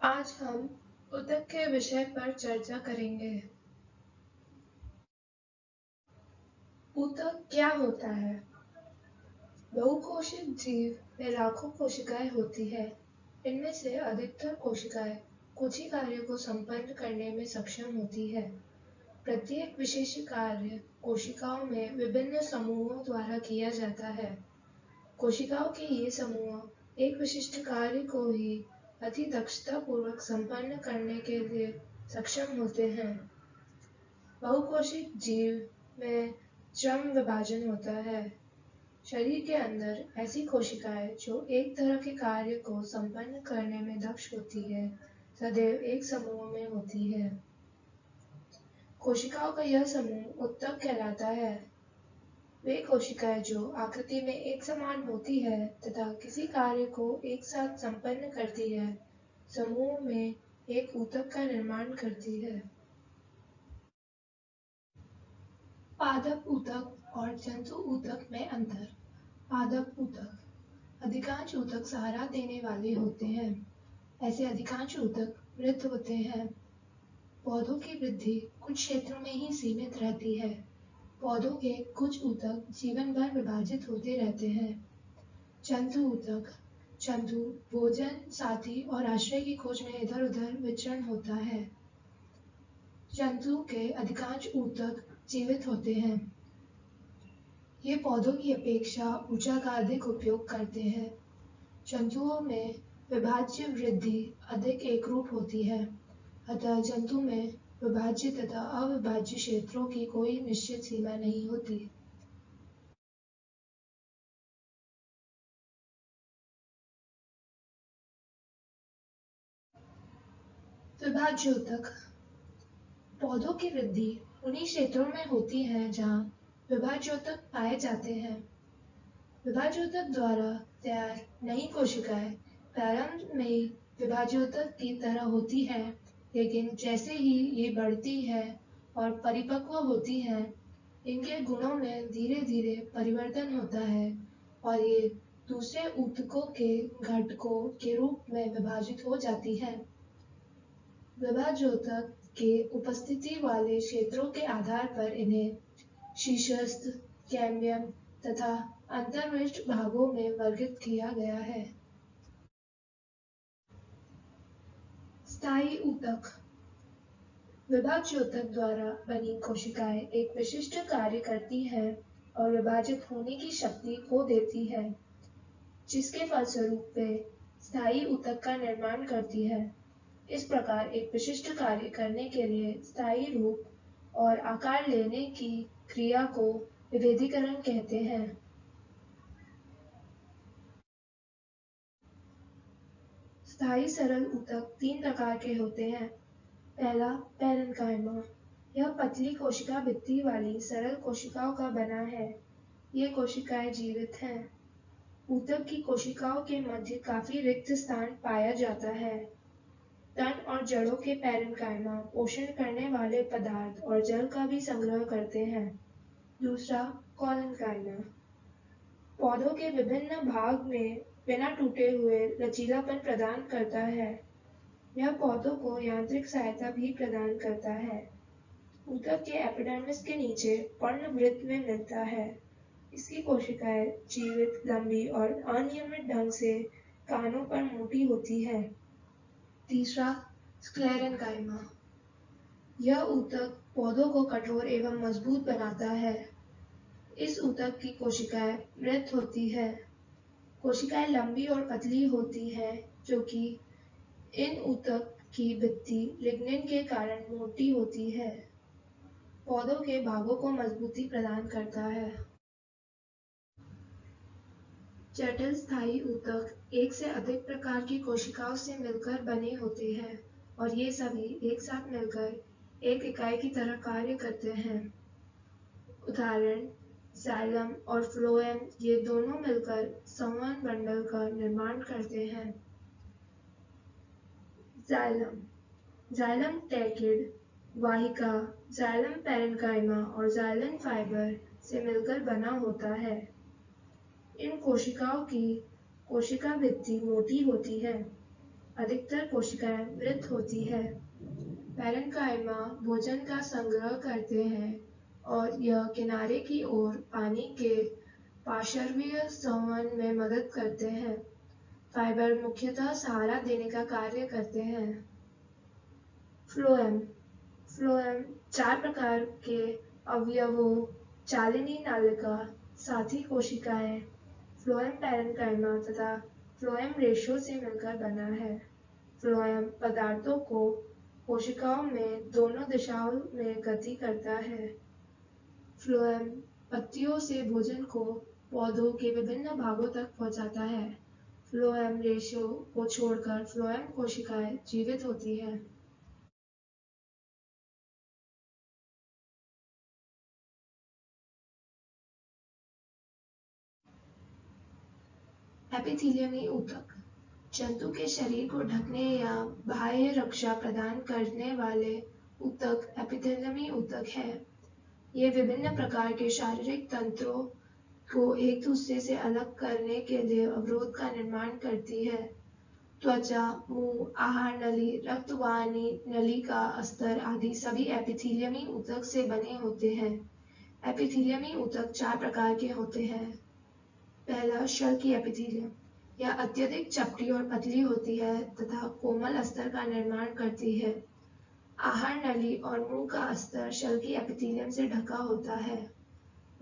आज हम ऊतक के विषय पर चर्चा करेंगे। ऊतक क्या होता है? बहुकोशिक जीव में लाखों कोशिकाएं होती है। इनमें से अधिकतर कोशिकाएं कुछ ही कार्यों को संपन्न करने में सक्षम होती है। प्रत्येक विशेष कार्य कोशिकाओं में विभिन्न समूहों द्वारा किया जाता है। कोशिकाओं के ये समूह एक विशिष्ट कार्य को ही अति दक्षता पूर्वक संपन्न करने के लिए सक्षम होते हैं। बहुकोशिक जीव में क्रम विभाजन होता है। शरीर के अंदर ऐसी कोशिकाएं जो एक तरह के कार्य को संपन्न करने में दक्ष होती है, सदैव एक समूह में होती है। कोशिकाओं का यह समूह ऊतक कहलाता है। वे कोशिकाएं जो आकृति में एक समान होती है तथा किसी कार्य को एक साथ संपन्न करती है, समूह में एक ऊतक का निर्माण करती है। पादप ऊतक और जंतु ऊतक में अंतर। पादप ऊतक। अधिकांश ऊतक सहारा देने वाले होते हैं। ऐसे अधिकांश ऊतक मृत होते हैं। पौधों की वृद्धि कुछ क्षेत्रों में ही सीमित रहती है। पौधों के कुछ ऊतक जीवन भर विभाजित होते रहते हैं। जंतु ऊतक। जंतु भोजन, साथी और आश्रय की खोज में इधर उधर विचरण होता है। जंतु के अधिकांश ऊतक जीवित होते हैं। ये पौधों की अपेक्षा ऊर्जा का अधिक उपयोग करते हैं। जंतुओं में विभाज्य वृद्धि अधिक एकरूप होती है, अतः जंतु में विभाज्य तथा अविभाज्य क्षेत्रों की कोई निश्चित सीमा नहीं होती। विभाज्य ऊतक। पौधों की वृद्धि उन्हीं क्षेत्रों में होती है जहाँ विभाज्योतक पाए जाते हैं। विभाज्योतक द्वारा तैयार नई कोशिकाएं प्रारंभ में विभाज्योतक की तरह होती है, लेकिन जैसे ही ये बढ़ती है और परिपक्व होती हैं, इनके गुणों में धीरे धीरे परिवर्तन होता है और ये दूसरे ऊतकों के घटकों के रूप में विभाजित हो जाती है। विभाज्योतक के उपस्थिति वाले क्षेत्रों के आधार पर इन्हें शीर्षस्थ, कैम्बियम तथा अंतर्विष्ट भागों में वर्गित किया गया है। स्थायी ऊतक। विभाज्योतक द्वारा बनी कोशिकाएं एक विशिष्ट कार्य करती हैं और विभाजित होने की शक्ति खो देती है, जिसके फलस्वरूप वे स्थायी ऊतक का निर्माण करती है। इस प्रकार एक विशिष्ट कार्य करने के लिए स्थायी रूप और आकार लेने की क्रिया को विभेदीकरण कहते हैं। स्थायी सरल ऊतक तीन प्रकार के होते हैं। पहला, पैरेन्काइमा। यह पतली कोशिका भित्ति वाली सरल कोशिकाओं का बना है। ये कोशिकाएं जीवित हैं। ऊतक की कोशिकाओं के मध्य काफी रिक्त स्थान पाया जाता है। तन और जड़ों के पैरेन्काइमा पोषण करने वाले पदार्थ और जल का भी संग्रह करते हैं। दूसरा, कॉलेन्काइमा। पौधों के विभिन्न भाग में बिना टूटे हुए लचीलापन प्रदान करता है। यह पौधों को यांत्रिक सहायता भी प्रदान करता है। ऊतक के एपिडर्मिस के नीचे पर्णवृत्त में मिलता है। इसकी कोशिकाएं जीवित, लंबी और अनियमित ढंग से कानों पर मोटी होती है। तीसरा, स्क्लेरेन्काइमा। यह ऊतक पौधों को कठोर एवं मजबूत बनाता है। इस ऊतक की कोशिकाएं मृत होती है। कोशिकाएं लंबी और पतली होती हैं, जो कि इन ऊतक की भित्ति लिग्निन के कारण मोटी होती है। पौधों के भागों को मजबूती प्रदान करता है। जटिल स्थायी ऊतक एक से अधिक प्रकार की कोशिकाओं से मिलकर बने होते हैं और ये सभी एक साथ मिलकर एक इकाई की तरह कार्य करते हैं। उदाहरण, जाइलम और फ्लोएम, ये दोनों मिलकर संवहन बंडल का निर्माण करते हैं। जाइलम। जाइलम टेकिड वाहिका जाइलम पैरेन्काइमा और जाइलम फाइबर से मिलकर बना होता है। इन कोशिकाओं की कोशिका भित्ति मोटी होती है। अधिकतर कोशिकाएं मृत होती है। पैरेन्काइमा भोजन का संग्रह करते हैं और यह किनारे की ओर पानी के पार्श्वीय संवहन में मदद करते हैं। फाइबर मुख्यतः सहारा देने का कार्य करते हैं। फ्लोएम फ्लोएम 4 प्रकार के अवयवों चालिनी नालिका, साथी कोशिकाएं, फ्लोएम पैरेन्काइमा तथा फ्लोएम रेशो से मिलकर बना है। फ्लोएम पदार्थों को कोशिकाओं में दोनों दिशाओं में गति करता है। फ्लोएम पत्तियों से भोजन को पौधों के विभिन्न भागों तक पहुंचाता है। फ्लोएम रेशो को छोड़कर फ्लोएम कोशिकाएं जीवित होती हैं। एपिथेलियमी ऊतक जंतु के शरीर को ढकने या बाह्य रक्षा प्रदान करने वाले ऊतक एपिथेलियमी ऊतक है। ये विभिन्न प्रकार के शारीरिक तंत्रों को एक दूसरे से अलग करने के लिए अवरोध का निर्माण करती है। त्वचा, मुंह, आहार नली, रक्तवाहिनी, नलिका, अस्तर आदि सभी एपिथेलियमी ऊतक से बने होते हैं। एपिथेलियमी ऊतक 4 प्रकार के होते हैं। पहला शल्की एपिथेलियम। यह अत्यधिक चपटी और पतली होती है तथा कोमल अस्तर का निर्माण करती है। आहार नली और मुंह का अस्तर शल्की एपिथेलियम से ढका होता है।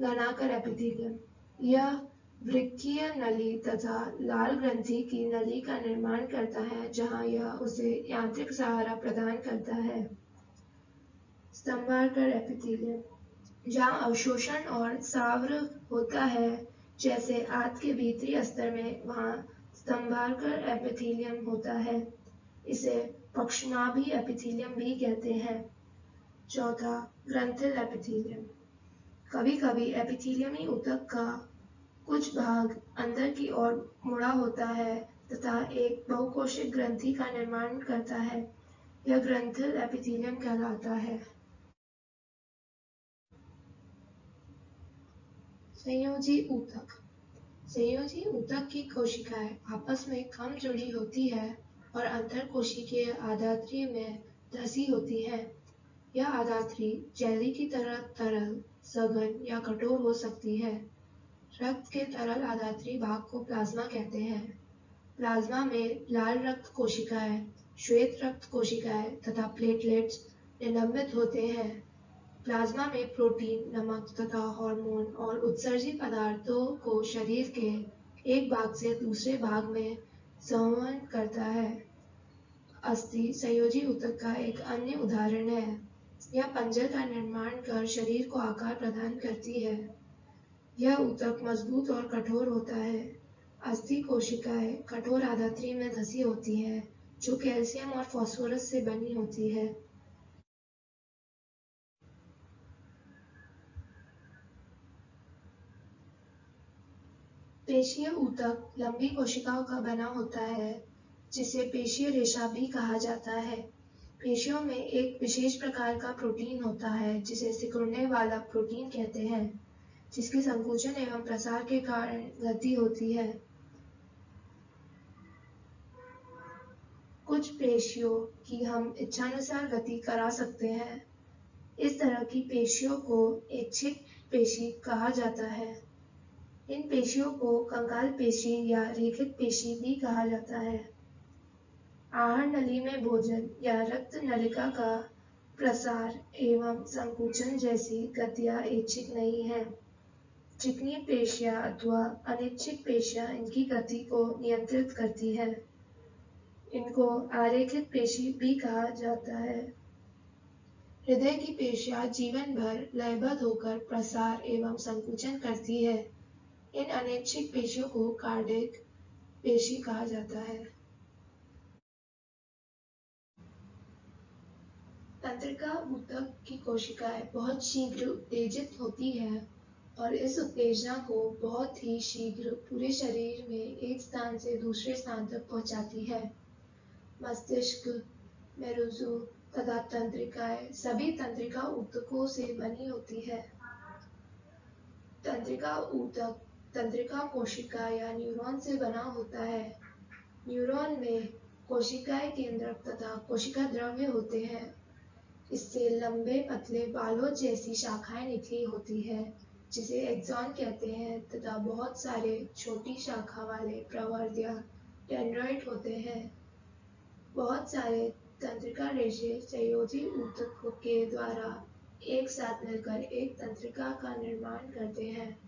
घनाकर एपिथेलियम यह वृक्कीय नली तथा लाल ग्रंथि की नली का निर्माण करता है, जहां यह उसे यांत्रिक सहारा प्रदान करता है। स्तंभाकर एपिथेलियम जहां अवशोषण और सावृ होता है, जैसे आंत के भीतरी अस्तर में, वहां स्तंभाकर एपिथेलियम होता है। इसे पक्षनाभि एपिथेलियम भी कहते हैं। चौथा ग्रंथिल एपिथेलियम। कभी-कभी एपिथेलियमी ऊतक का कुछ भाग अंदर की ओर मुड़ा होता है तथा एक बहुकोशिक ग्रंथि का निर्माण करता है। यह ग्रंथिल एपिथेलियम कहलाता है। संयोजी ऊतक। संयोजी ऊतक की कोशिकाएं आपस में कम जुड़ी होती है और अंतरकोशिकीय आधात्री में धसी होती है। यह आधात्री जेली की तरह तरल, सघन या कठोर हो सकती है। रक्त के तरल आधात्री भाग को प्लाज्मा कहते हैं। प्लाज्मा में लाल रक्त कोशिकाएं, श्वेत रक्त कोशिकाएं तथा प्लेटलेट्स निलंबित होते हैं। प्लाज्मा में प्रोटीन, नमक तथा हार्मोन और उत्सर्जी पदार्थों को शरीर के एक भाग से दूसरे भाग में संवहन करता है। अस्थि संयोजी ऊतक का एक अन्य उदाहरण है। यह पंजर का निर्माण कर शरीर को आकार प्रदान करती है। यह ऊतक मजबूत और कठोर होता है। अस्थि कोशिकाएं कठोर आधात्री में धसी होती हैं, जो कैल्शियम और फास्फोरस से बनी होती है। पेशीय ऊतक लंबी कोशिकाओं का बना होता है, जिसे पेशीय रेशा भी कहा जाता है। पेशियों में एक विशेष प्रकार का प्रोटीन होता है, जिसे सिकुड़ने वाला प्रोटीन कहते हैं, जिसकी संकुचन एवं प्रसार के कारण गति होती है। कुछ पेशियों की हम इच्छानुसार गति करा सकते हैं। इस तरह की पेशियों को ऐच्छिक पेशी कहा जाता है। इन पेशियों को कंकाल पेशी या रेखित पेशी भी कहा जाता है। आहार नली में भोजन या रक्त नलिका का प्रसार एवं संकुचन जैसी गतियां ऐच्छिक नहीं है। चिकनी पेशियां अथवा अनैच्छिक पेशियां इनकी गति को नियंत्रित करती है। इनको आरेखित पेशी भी कहा जाता है। हृदय की पेशियां जीवन भर लयबद्ध होकर प्रसार एवं संकुचन करती है। इन अनैच्छिक पेशियों को कार्डियक पेशी कहा जाता है। तंत्रिका ऊतक की कोशिकाएं बहुत शीघ्र उत्तेजित होती है और इस उत्तेजना को बहुत ही शीघ्र पूरे शरीर में एक स्थान से दूसरे स्थान तक पहुंचाती है। मस्तिष्क, मेरुजु तथा तंत्रिकाएं सभी तंत्रिका ऊतकों से बनी होती है। तंत्रिका ऊतक तंत्रिका कोशिका या न्यूरॉन से बना होता है। न्यूरॉन में कोशिकाएं केंद्रक तथा कोशिका द्रव्य होते हैं। इससे लंबे पतले बालों जैसी शाखाएं निकली होती है जिसे एक्सॉन कहते हैं तथा बहुत सारे छोटी शाखा वाले प्रवर्ध या डेंड्राइट होते हैं। बहुत सारे तंत्रिका रेशे संयोजी ऊतक के द्वारा एक साथ मिलकर एक तंत्रिका का निर्माण करते हैं।